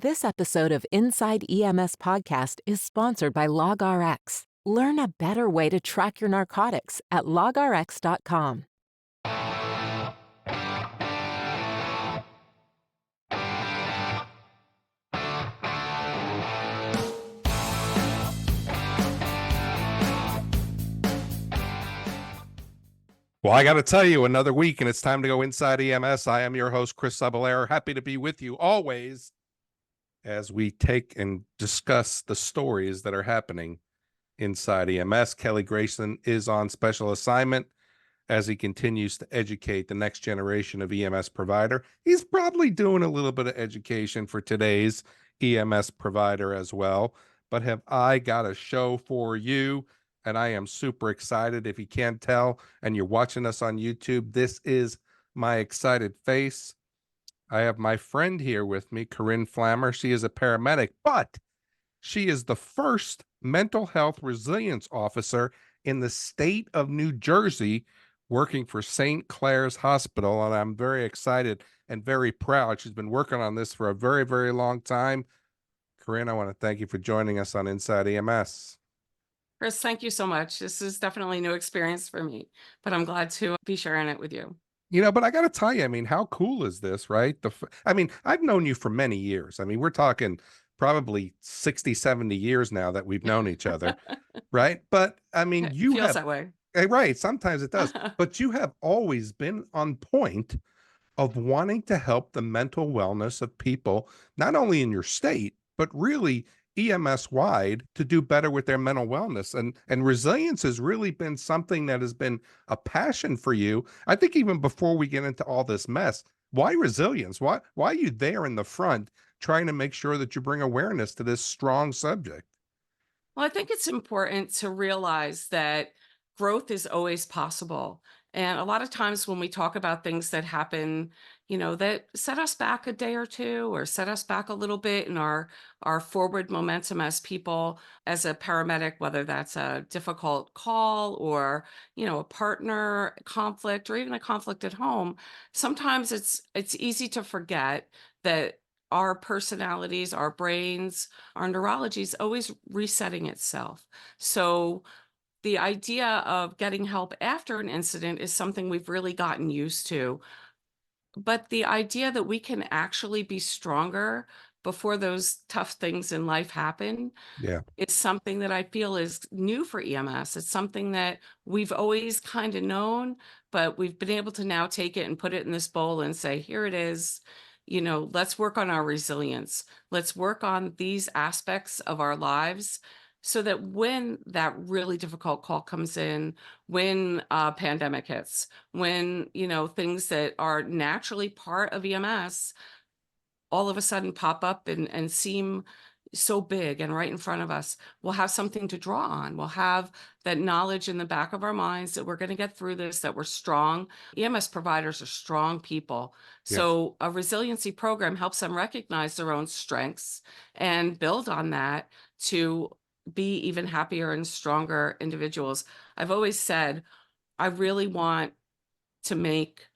This episode of Inside EMS Podcast is sponsored by LogRx. Learn a better way to track your narcotics at logrx.com. Well, I got to tell you, another week, and it's time to go Inside EMS. I am your host, Chris Cebollero. Happy to be with you always as we take and discuss the stories that are happening inside EMS. Kelly Grayson is on special assignment as he continues to educate the next generation of EMS provider. He's probably doing a little bit of education for today's EMS provider as well. But have I got a show for you? And I am super excited. If you can't tell and you're watching us on YouTube, this is my excited face. I have my friend here with me, Corinne Flammer. She is a paramedic, but she is the first mental health resilience officer in the state of New Jersey, working for St. Clair's Hospital. And I'm very excited and very proud. She's been working on this for a very, very long time. Corinne, I want to thank you for joining us on Inside EMS. Chris, thank you so much. This is definitely a new experience for me, but I'm glad to be sharing it with you. But I got to tell you, how cool is this, right? I've known you for many years. We're talking probably 60, 70 years now that we've known each other, right? But It feels that way. Right. Sometimes it does, but you have always been on point of wanting to help the mental wellness of people, not only in your state, but really EMS wide, to do better with their mental wellness. And resilience has really been something that has been a passion for you. I think even before we get into all this mess, why resilience? Why are you there in the front trying to make sure that you bring awareness to this strong subject? Well, I think it's important to realize that growth is always possible. And a lot of times when we talk about things that happen, that set us back a day or two or set us back a little bit in our forward momentum as people, as a paramedic, whether that's a difficult call or, a partner conflict or even a conflict at home, sometimes it's easy to forget that our personalities, our brains, our neurology is always resetting itself. So the idea of getting help after an incident is something we've really gotten used to. But the idea that we can actually be stronger before those tough things in life happen Yeah. is something that I feel is new for EMS. It's something that we've always kind of known, but we've been able to now take it and put it in this bowl and say, here it is. Let's work on our resilience. Let's work on these aspects of our lives so that when that really difficult call comes in, when a pandemic hits, when, things that are naturally part of EMS all of a sudden pop up and seem so big and right in front of us, we'll have something to draw on. We'll have that knowledge in the back of our minds that we're going to get through this, that we're strong. EMS providers are strong people. Yes. So a resiliency program helps them recognize their own strengths and build on that to be even happier and stronger individuals. I've always said, I really want to make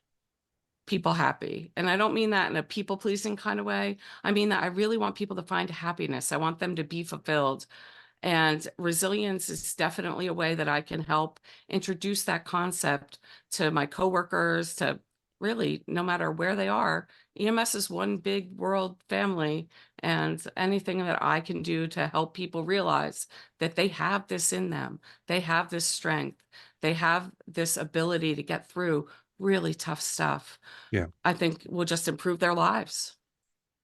people happy. And I don't mean that in a people pleasing kind of way. I mean that I really want people to find happiness. I want them to be fulfilled. And resilience is definitely a way that I can help introduce that concept to my coworkers, to really no matter where they are. EMS is one big world family, and anything that I can do to help people realize that they have this in them, they have this strength, they have this ability to get through really tough stuff, Yeah. I think will just improve their lives.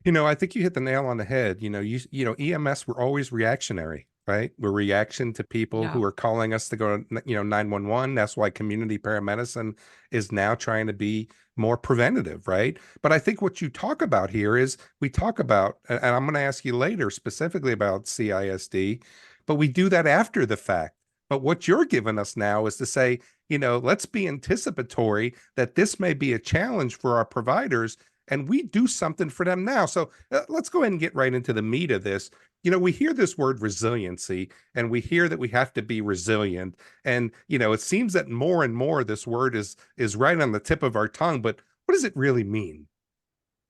I think you hit the nail on the head. EMS, we're always reactionary, right? We're reaction to people who Yeah. are calling us to go to, 911. That's why community paramedicine is now trying to be more preventative, right? But I think what you talk about here is we talk about, and I'm going to ask you later specifically about CISD, but we do that after the fact. But what you're giving us now is to say, let's be anticipatory that this may be a challenge for our providers, and we do something for them now. So let's go ahead and get right into the meat of this. We hear this word resiliency, and we hear that we have to be resilient. And, it seems that more and more this word is right on the tip of our tongue. But what does it really mean?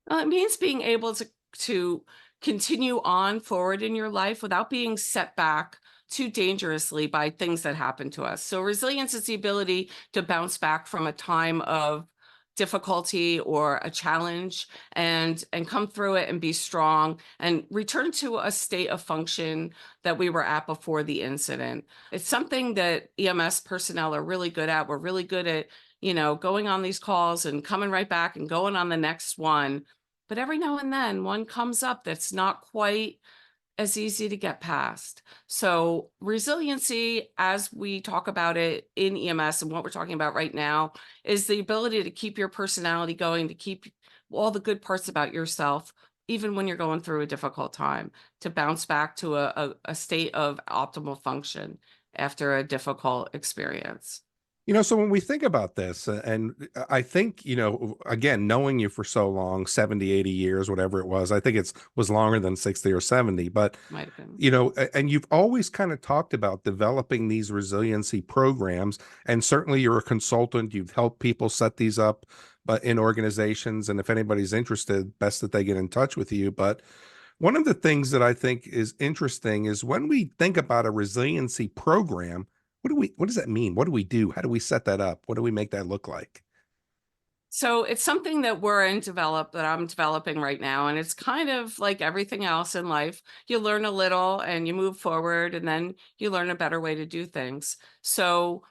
Well, it means being able to to continue on forward in your life without being set back too dangerously by things that happen to us. So resilience is the ability to bounce back from a time of difficulty or a challenge and come through it and be strong and return to a state of function that we were at before the incident. It's something that EMS personnel are really good at. We're really good at, going on these calls and coming right back and going on the next one. But every now and then one comes up that's not quite as easy to get past. So resiliency, as we talk about it in EMS and what we're talking about right now, is the ability to keep your personality going, to keep all the good parts about yourself, even when you're going through a difficult time, to bounce back to a state of optimal function after a difficult experience. So when we think about this, and I think, again, knowing you for so long, 70, 80 years, whatever it was, I think was longer than 60 or 70, but, Might have been. and you've always kind of talked about developing these resiliency programs, and certainly you're a consultant, you've helped people set these up, but in organizations, and if anybody's interested, best that they get in touch with you. But one of the things that I think is interesting is when we think about a resiliency program, what does that mean? What do we do? How do we set that up? What do we make that look like? So it's something that that I'm developing right now. And it's kind of like everything else in life. You learn a little and you move forward, and then you learn a better way to do things. So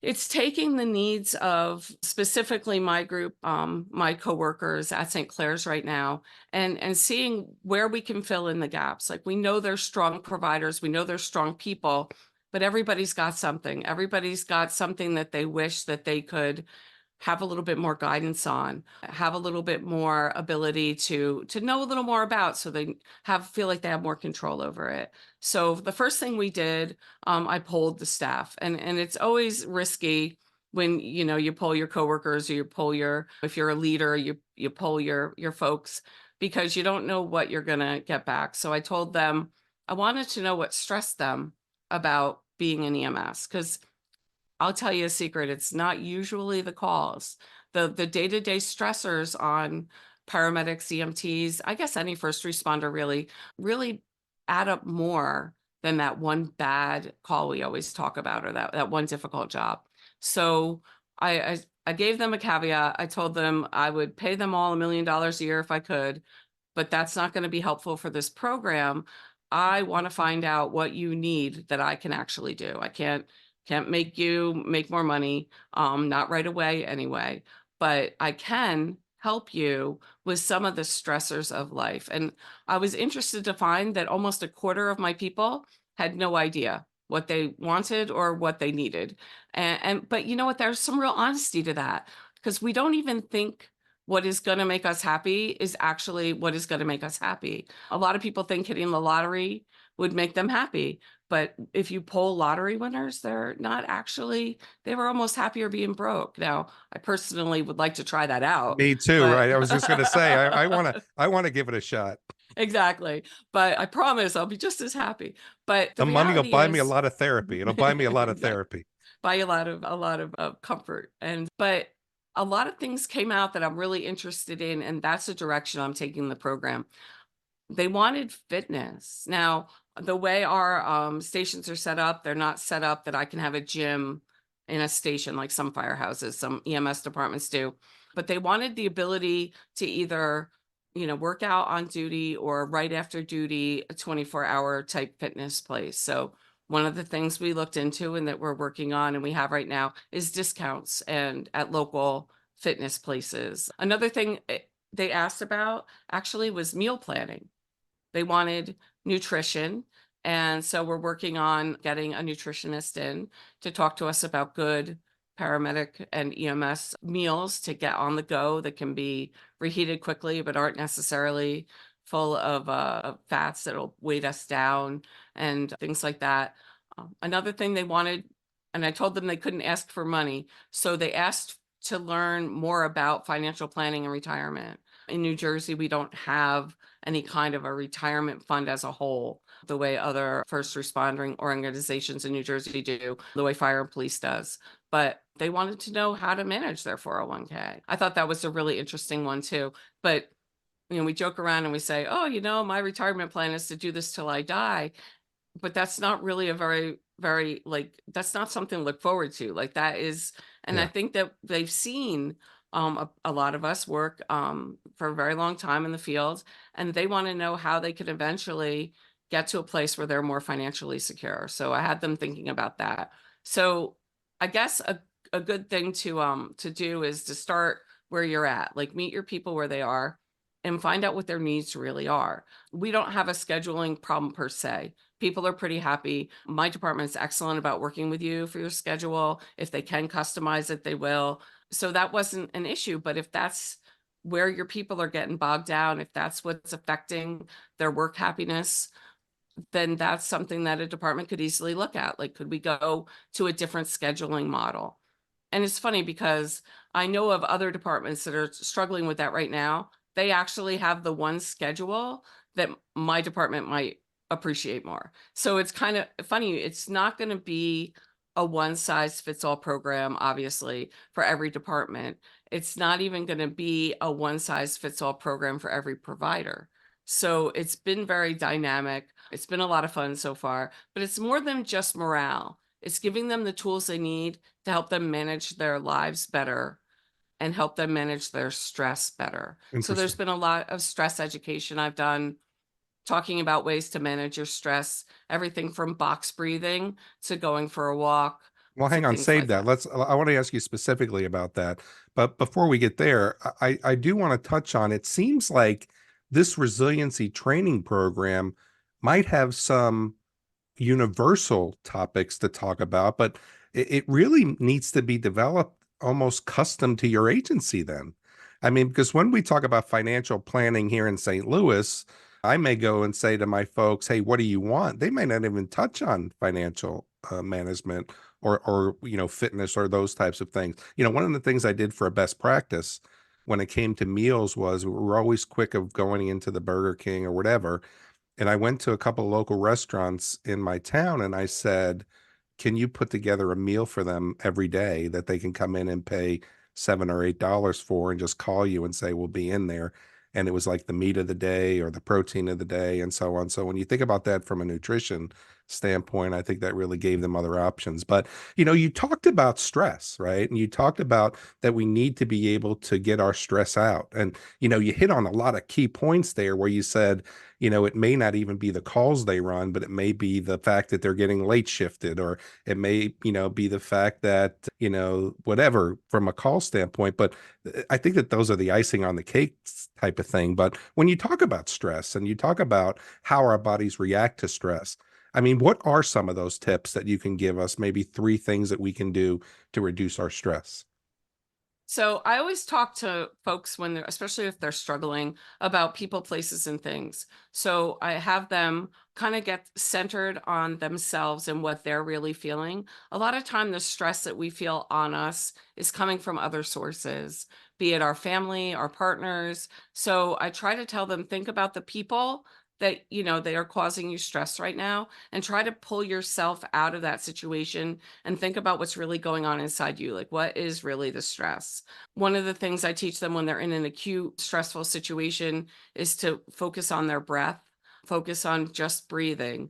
it's taking the needs of specifically my group, my coworkers at St. Clair's right now, and seeing where we can fill in the gaps. Like, we know there's strong providers, we know there's strong people, but everybody's got something. Everybody's got something that they wish that they could have a little bit more guidance on, have a little bit more ability to know a little more about, so they feel like they have more control over it. So the first thing we did, I polled the staff, and it's always risky when you poll your coworkers, or you poll if you're a leader, you poll your folks, because you don't know what you're gonna get back. So I told them I wanted to know what stressed them about being in EMS, because I'll tell you a secret, it's not usually the calls. The day-to-day stressors on paramedics, EMTs, I guess any first responder really add up more than that one bad call we always talk about, or that one difficult job. So I gave them a caveat. I told them I would pay them all $1 million a year if I could, but that's not going to be helpful for this program. I want to find out what you need that I can actually do. I can't make you make more money, not right away anyway, but I can help you with some of the stressors of life. And I was interested to find that almost a quarter of my people had no idea what they wanted or what they needed. But you know what? There's some real honesty to that, because we don't even think what is going to make us happy is actually what is going to make us happy. A lot of people think hitting the lottery would make them happy. But if you poll lottery winners, they're not actually, they were almost happier being broke. Now, I personally would like to try that out. Me too, But right? I was just going to say, I want to give it a shot. exactly. But I promise I'll be just as happy. But the The money will reality buy me a is, lot of therapy. It'll buy me a lot of exactly, therapy. buy a lot of comfort. But a lot of things came out that I'm really interested in, and that's the direction I'm taking the program. They wanted fitness. Now, the way our stations are set up, they're not set up that I can have a gym in a station like some firehouses, some EMS departments do. But they wanted the ability to either, work out on duty or right after duty, a 24-hour type fitness place. So one of the things we looked into and that we're working on and we have right now is discounts and at local fitness places. Another thing they asked about actually was meal planning. They wanted nutrition. And so we're working on getting a nutritionist in to talk to us about good paramedic and EMS meals to get on the go that can be reheated quickly, but aren't necessarily full of fats that'll weight us down and things like that. Another thing they wanted, and I told them they couldn't ask for money. So they asked to learn more about financial planning and retirement. In New Jersey, we don't have any kind of a retirement fund as a whole, the way other first responding organizations in New Jersey do, the way fire and police does. But they wanted to know how to manage their 401k. I thought that was a really interesting one too. But we joke around and we say, oh, my retirement plan is to do this till I die. But that's not really a very, very, that's not something to look forward to. Like that is, and I Yeah. think that they've seen a lot of us work for a very long time in the field, and they want to know how they could eventually get to a place where they're more financially secure. So I had them thinking about that. So I guess a good thing to do is to start where you're at, like meet your people where they are and find out what their needs really are. We don't have a scheduling problem per se. People are pretty happy. My department's excellent about working with you for your schedule. If they can customize it, they will. So that wasn't an issue. But if that's where your people are getting bogged down, if that's what's affecting their work happiness, then that's something that a department could easily look at. Like, could we go to a different scheduling model? And it's funny because I know of other departments that are struggling with that right now. They actually have the one schedule that my department might appreciate more. So it's kind of funny. It's not going to be a one size fits all program, obviously, for every department. It's not even going to be a one size fits all program for every provider. So it's been very dynamic. It's been a lot of fun so far, but it's more than just morale. It's giving them the tools they need to help them manage their lives better and help them manage their stress better. So there's Interesting. been a lot of stress education I've done, talking about ways to manage your stress, everything from box breathing to going for a walk Well, to hang on, things save like that. that. I want to ask you specifically about that. But before we get there, I do want to touch on, it seems like this resiliency training program might have some universal topics to talk about, but it really needs to be developed almost custom to your agency then. I mean, because when we talk about financial planning here in St. Louis, I may go and say to my folks, hey, what do you want? They may not even touch on financial management or fitness or those types of things. One of the things I did for a best practice when it came to meals was we were always quick of going into the Burger King or whatever, and I went to a couple local restaurants in my town and I said, can you put together a meal for them every day that they can come in and pay $7 or $8 for and just call you and say, we'll be in there. And it was like the meat of the day or the protein of the day and so on. So when you think about that from a nutrition standpoint, I think that really gave them other options. But, you talked about stress, right? And you talked about that we need to be able to get our stress out. And, you hit on a lot of key points there where you said, it may not even be the calls they run, but it may be the fact that they're getting late shifted, or it may, be the fact that, whatever from a call standpoint. But I think that those are the icing on the cake type of thing. But when you talk about stress and you talk about how our bodies react to stress, I mean, what are some of those tips that you can give us? Maybe 3 things that we can do to reduce our stress. So I always talk to folks when they're, especially if they're struggling, about people, places, and things. So I have them kind of get centered on themselves and what they're really feeling. A lot of time, the stress that we feel on us is coming from other sources, be it our family, our partners. So I try to tell them, think about the people that they are causing you stress right now, and try to pull yourself out of that situation and think about what's really going on inside you. Like, what is really the stress? One of the things I teach them when they're in an acute stressful situation is to focus on their breath, focus on just breathing,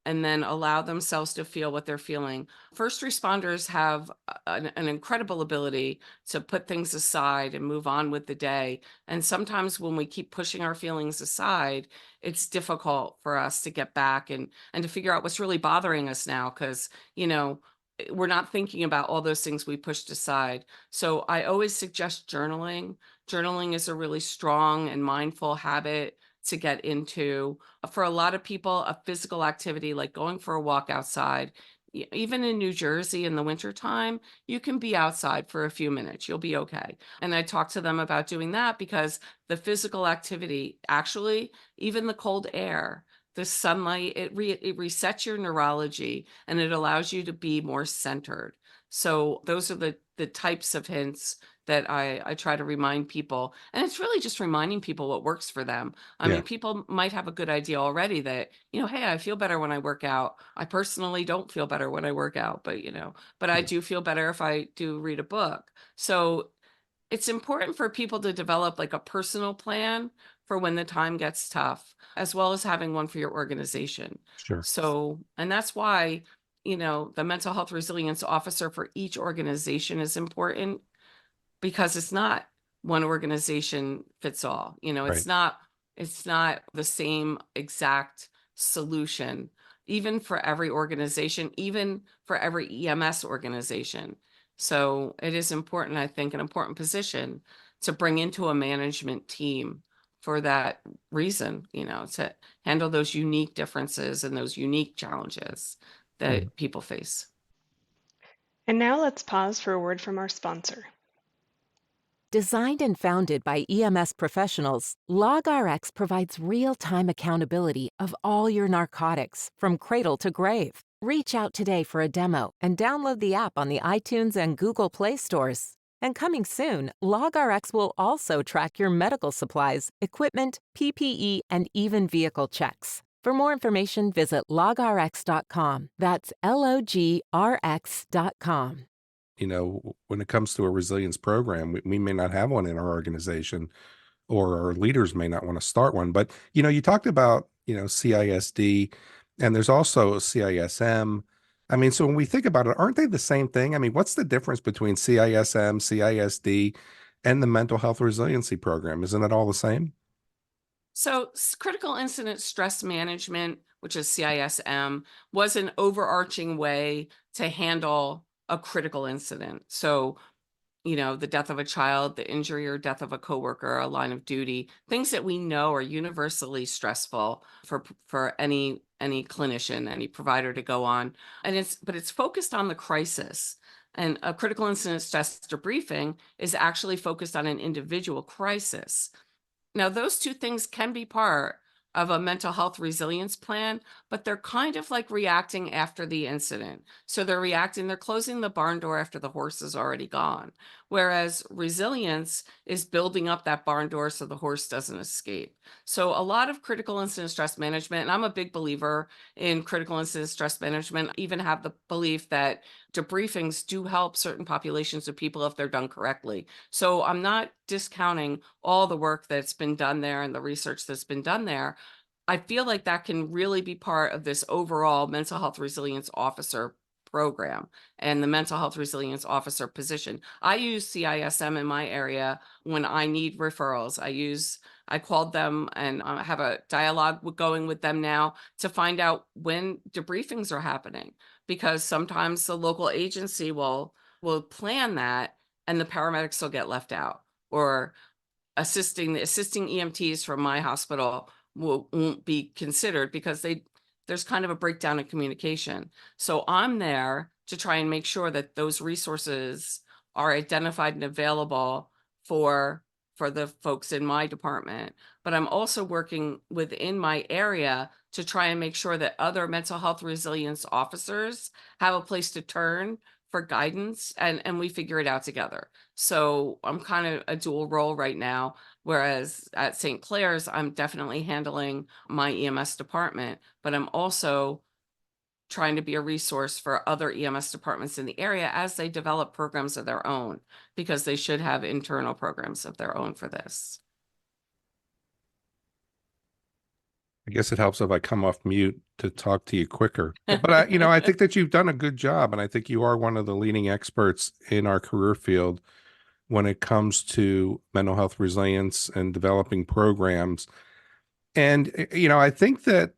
and then allow themselves to feel what they're feeling. First responders have an incredible ability to put things aside and move on with the day. And sometimes when we keep pushing our feelings aside, it's difficult for us to get back and to figure out what's really bothering us now, because, we're not thinking about all those things we pushed aside. So I always suggest journaling. Journaling is a really strong and mindful habit to get into. For a lot of people, a physical activity like going for a walk outside, even in New Jersey in the wintertime, you can be outside for a few minutes. You'll be okay. And I talk to them about doing that because the physical activity, actually, even the cold air, the sunlight, it resets your neurology and it allows you to be more centered. So those are the types of hints that I try to remind people. And it's really just reminding people what works for them. I Yeah. mean, people might have a good idea already that, hey, I feel better when I work out. I personally don't feel better when I work out, but I Yeah. do feel better if I do read a book. So it's important for people to develop like a personal plan for when the time gets tough, as well as having one for your organization. Sure. So, and that's why, the mental health resilience officer for each organization is important, because it's not one organization fits all. Right. It's not the same exact solution, even for every organization, even for every EMS organization. So it is important, I think, an important position to bring into a management team for that reason, to handle those unique differences and those unique challenges Right. that people face. And now let's pause for a word from our sponsor. Designed and founded by EMS professionals, LogRx provides real-time accountability of all your narcotics from cradle to grave. Reach out today for a demo and download the app on the iTunes and Google Play stores. And coming soon, LogRx will also track your medical supplies, equipment, PPE, and even vehicle checks. For more information, visit logrx.com. That's LOGRX.com. When it comes to a resilience program, we may not have one in our organization, or our leaders may not want to start one. But, you talked about, CISD, and there's also CISM. I mean, so when we think about it, aren't they the same thing? I mean, what's the difference between CISM, CISD, and the mental health resiliency program? Isn't it all the same? So, critical incident stress management, which is CISM, was an overarching way to handle a critical incident. So, the death of a child, the injury or death of a coworker, a line of duty, things that we know are universally stressful for any clinician, any provider to go on. But it's focused on the crisis. And a critical incident stress debriefing is actually focused on an individual crisis. Now, those two things can be part of a mental health resilience plan, but they're kind of like reacting after the incident. So they're closing the barn door after the horse is already gone. Whereas resilience is building up that barn door so the horse doesn't escape. So a lot of critical incident stress management, and I'm a big believer in critical incident stress management, I even have the belief that debriefings do help certain populations of people if they're done correctly. So I'm not discounting all the work that's been done there and the research that's been done there. I feel like that can really be part of this overall mental health resilience officer program and the mental health resilience officer position. I use CISM in my area when I need referrals. I called them and I have a dialogue going with them now to find out when debriefings are happening, because sometimes the local agency will plan that and the paramedics will get left out, or the assisting EMTs from my hospital won't be considered because there's kind of a breakdown in communication. So I'm there to try and make sure that those resources are identified and available for the folks in my department. But I'm also working within my area to try and make sure that other mental health resilience officers have a place to turn for guidance, and we figure it out together. So I'm kind of a dual role right now. Whereas at St. Clair's, I'm definitely handling my EMS department, but I'm also trying to be a resource for other EMS departments in the area as they develop programs of their own, because they should have internal programs of their own for this. I guess it helps if I come off mute to talk to you quicker. But I think that you've done a good job, and I think you are one of the leading experts in our career field when it comes to mental health resilience and developing programs. And I think that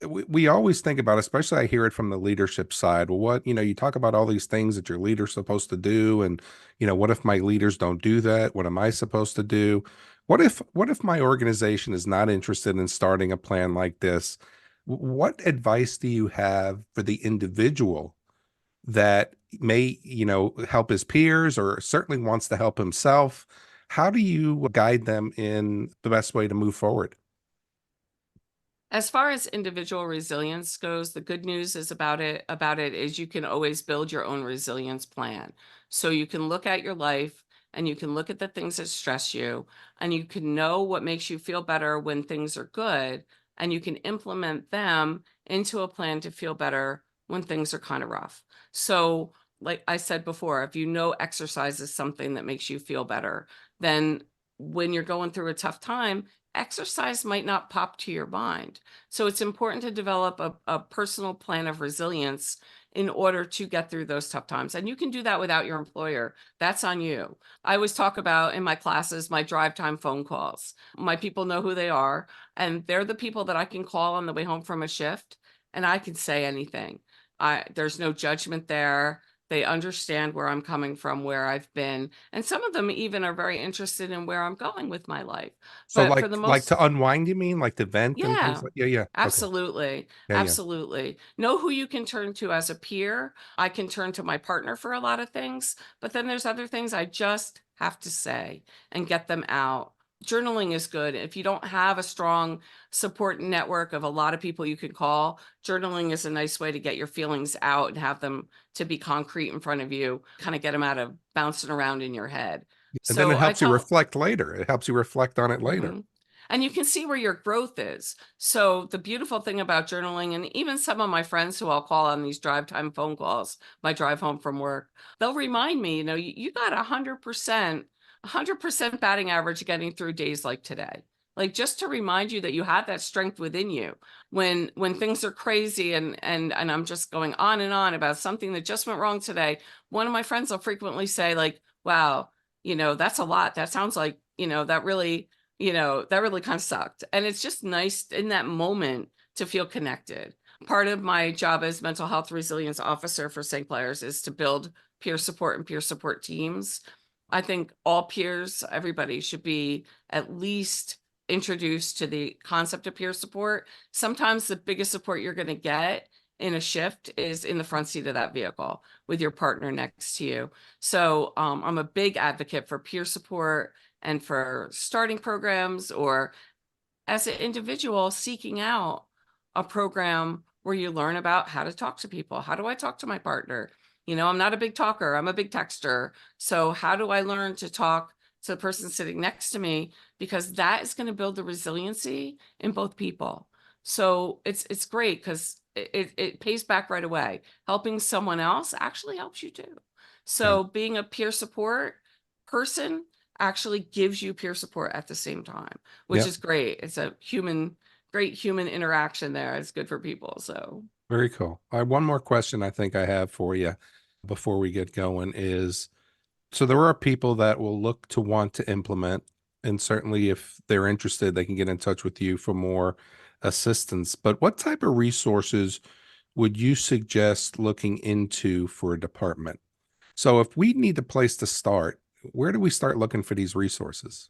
we always think about, especially I hear it from the leadership side. Well, you talk about all these things that your leader's supposed to do, and what if my leaders don't do that? What am I supposed to do? What if my organization is not interested in starting a plan like this? What advice do you have for the individual that may, help his peers, or certainly wants to help himself? How do you guide them in the best way to move forward? As far as individual resilience goes, the good news is about it is you can always build your own resilience plan. So you can look at your life and you can look at the things that stress you, and you can know what makes you feel better when things are good, and you can implement them into a plan to feel better when things are kind of rough. So, like I said before, if you know exercise is something that makes you feel better, then when you're going through a tough time, exercise might not pop to your mind. So it's important to develop a personal plan of resilience in order to get through those tough times. And you can do that without your employer. That's on you. I always talk about in my classes, my drive time phone calls. My people know who they are, and they're the people that I can call on the way home from a shift, and I can say anything. There's no judgment there. They understand where I'm coming from, where I've been. And some of them even are very interested in where I'm going with my life. So But for the like most, to unwind, you mean like to vent and things yeah, like, yeah. Okay. absolutely. Yeah. Absolutely. Know who you can turn to as a peer. I can turn to my partner for a lot of things, but then there's other things I just have to say and get them out. Journaling is good. If you don't have a strong support network of a lot of people you can call, journaling is a nice way to get your feelings out and have them to be concrete in front of you, kind of get them out of bouncing around in your head. And then it So I helps you tell, reflect later. It helps you reflect on it later. Mhm. And you can see where your growth is. So the beautiful thing about journaling, and even some of my friends who I'll call on these drive time phone calls, my drive home from work, they'll remind me, you got 100% batting average getting through days like today. Like, just to remind you that you have that strength within you when things are crazy and I'm just going on and on about something that just went wrong today. One of my friends will frequently say, like, wow, that's a lot. That sounds like, that really kind of sucked. And it's just nice in that moment to feel connected. Part of my job as mental health resilience officer for St. Clair's is to build peer support and peer support teams. I think all peers, everybody should be at least introduced to the concept of peer support. Sometimes the biggest support you're going to get in a shift is in the front seat of that vehicle with your partner next to you. So I'm a big advocate for peer support and for starting programs, or as an individual seeking out a program where you learn about how to talk to people. How do I talk to my partner? I'm not a big talker, I'm a big texter. So how do I learn to talk to the person sitting next to me? Because that is going to build the resiliency in both people. So it's great because it pays back right away. Helping someone else actually helps you too. Yeah. So being a peer support person actually gives you peer support at the same time, which Yeah. is great. It's a great human interaction there. It's good for people. So Very cool. One more question I think I have for you before we get going is, so there are people that will look to want to implement, and certainly if they're interested, they can get in touch with you for more assistance. But what type of resources would you suggest looking into for a department? So if we need a place to start, where do we start looking for these resources?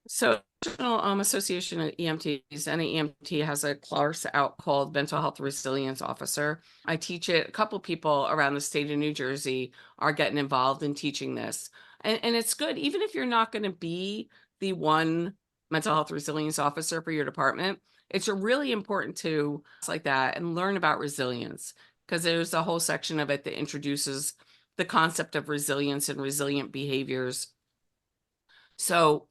So, National Association of EMTs, any EMT has a course out called Mental Health Resilience Officer. I teach it. A couple people around the state of New Jersey are getting involved in teaching this. And it's good, even if you're not going to be the one mental health resilience officer for your department, it's really important to like that and learn about resilience, because there's a whole section of it that introduces the concept of resilience and resilient behaviors. So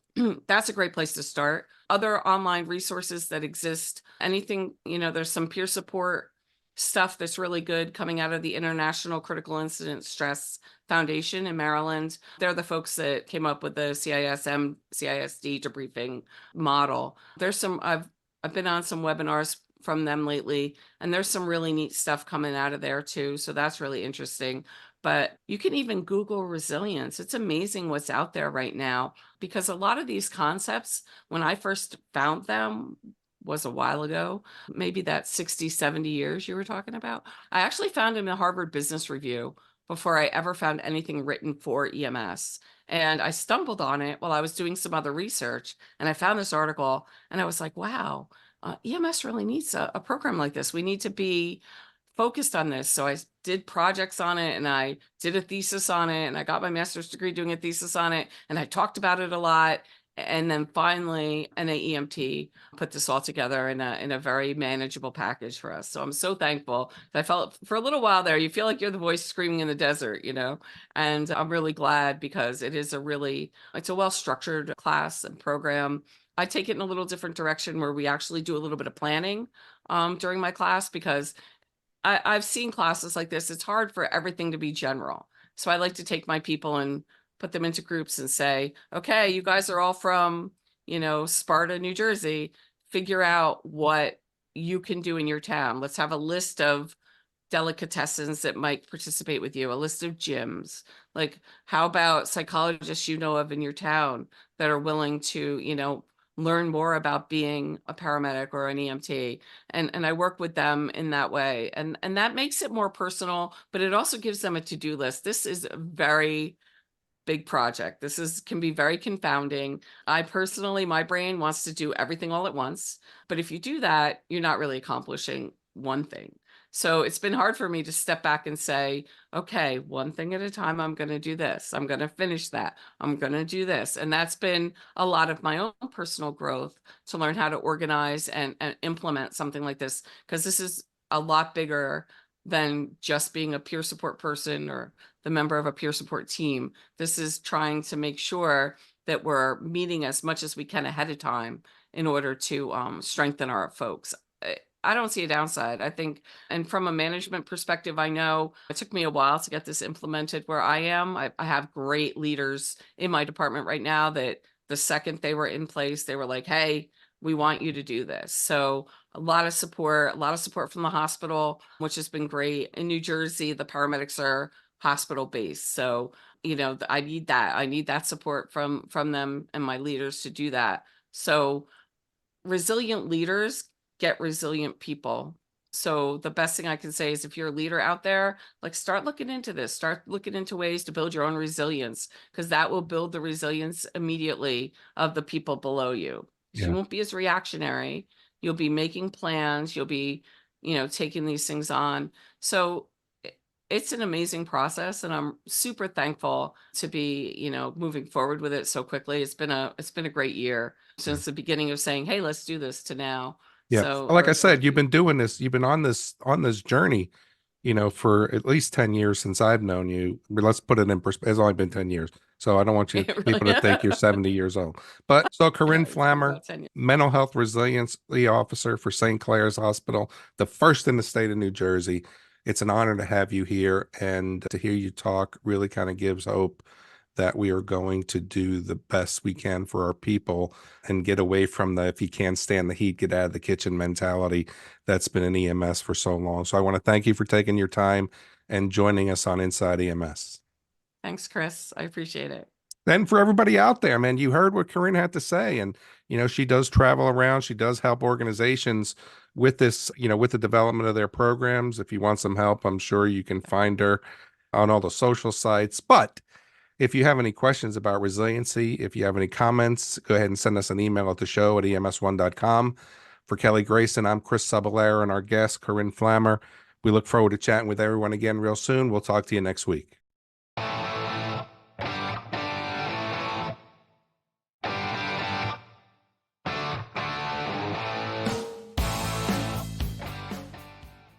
that's a great place to start. Other online resources that exist, anything, there's some peer support stuff that's really good coming out of the International Critical Incident Stress Foundation in Maryland. They're the folks that came up with the CISD debriefing model. I've been on some webinars from them lately, and there's some really neat stuff coming out of there too. So that's really interesting. But you can even Google resilience. It's amazing what's out there right now, because a lot of these concepts, when I first found them, was a while ago, maybe that 60, 70 years you were talking about. I actually found them in the Harvard Business Review before I ever found anything written for EMS. And I stumbled on it while I was doing some other research, and I found this article, and I was like, wow, EMS really needs a program like this. We need to be focused on this. So I did projects on it, and I did a thesis on it, and I got my master's degree doing a thesis on it, and I talked about it a lot. And then finally, an AEMT put this all together in a very manageable package for us. So I'm so thankful. I felt for a little while there, you feel like you're the voice screaming in the desert, and I'm really glad, because it's a well-structured class and program. I take it in a little different direction, where we actually do a little bit of planning during my class, because I've seen classes like this. It's hard for everything to be general. So I like to take my people and put them into groups and say, okay, you guys are all from, Sparta, New Jersey, figure out what you can do in your town. Let's have a list of delicatessens that might participate with you, a list of gyms. Like, how about psychologists of in your town that are willing to, learn more about being a paramedic or an EMT? And I work with them in that way. And that makes it more personal, but it also gives them a to-do list. This is a very big project. Can be very confounding. I personally, my brain wants to do everything all at once. But if you do that, you're not really accomplishing one thing. So it's been hard for me to step back and say, okay, one thing at a time, I'm going to do this. I'm going to finish that. I'm going to do this. And that's been a lot of my own personal growth to learn how to organize and implement something like this, because this is a lot bigger than just being a peer support person or the member of a peer support team. This is trying to make sure that we're meeting as much as we can ahead of time in order to strengthen our folks. I don't see a downside. I think, and from a management perspective, I know it took me a while to get this implemented where I am. I have great leaders in my department right now that the second they were in place, they were like, hey, we want you to do this. So a lot of support from the hospital, which has been great. In New Jersey, the paramedics are hospital based. So, I need that. I need that support from them and my leaders to do that. So resilient leaders get resilient people. So the best thing I can say is, if you're a leader out there, like, start looking into this, start looking into ways to build your own resilience, because that will build the resilience immediately of the people below you. Yeah. You won't be as reactionary. You'll be making plans. You'll be, taking these things on. So it's an amazing process, and I'm super thankful to be, moving forward with it so quickly. It's been a great year since the beginning of saying, hey, let's do this, to now. Yeah. So Like I said, you've been doing this, you've been on this journey, for at least 10 years since I've known you. But let's put it in perspective. It's only been 10 years. So I don't want people to think you're 70 years old. But so Corinne It's been Flammer, about 10 years. mental health resiliency officer for St. Clair's Hospital, the first in the state of New Jersey. It's an honor to have you here, and to hear you talk really kind of gives hope that we are going to do the best we can for our people and get away from the, if you can't stand the heat, get out of the kitchen mentality that's been in EMS for so long. So I want to thank you for taking your time and joining us on Inside EMS. Thanks, Chris. I appreciate it. Then for everybody out there, man, you heard what Corinne had to say. And, she does travel around. She does help organizations with this, with the development of their programs. If you want some help, I'm sure you can find her on all the social sites. But if you have any questions about resiliency, if you have any comments, go ahead and send us an email at the show at ems1.com. For Kelly Grayson, I'm Chris Cebollero, and our guest, Corinne Flammer. We look forward to chatting with everyone again real soon. We'll talk to you next week.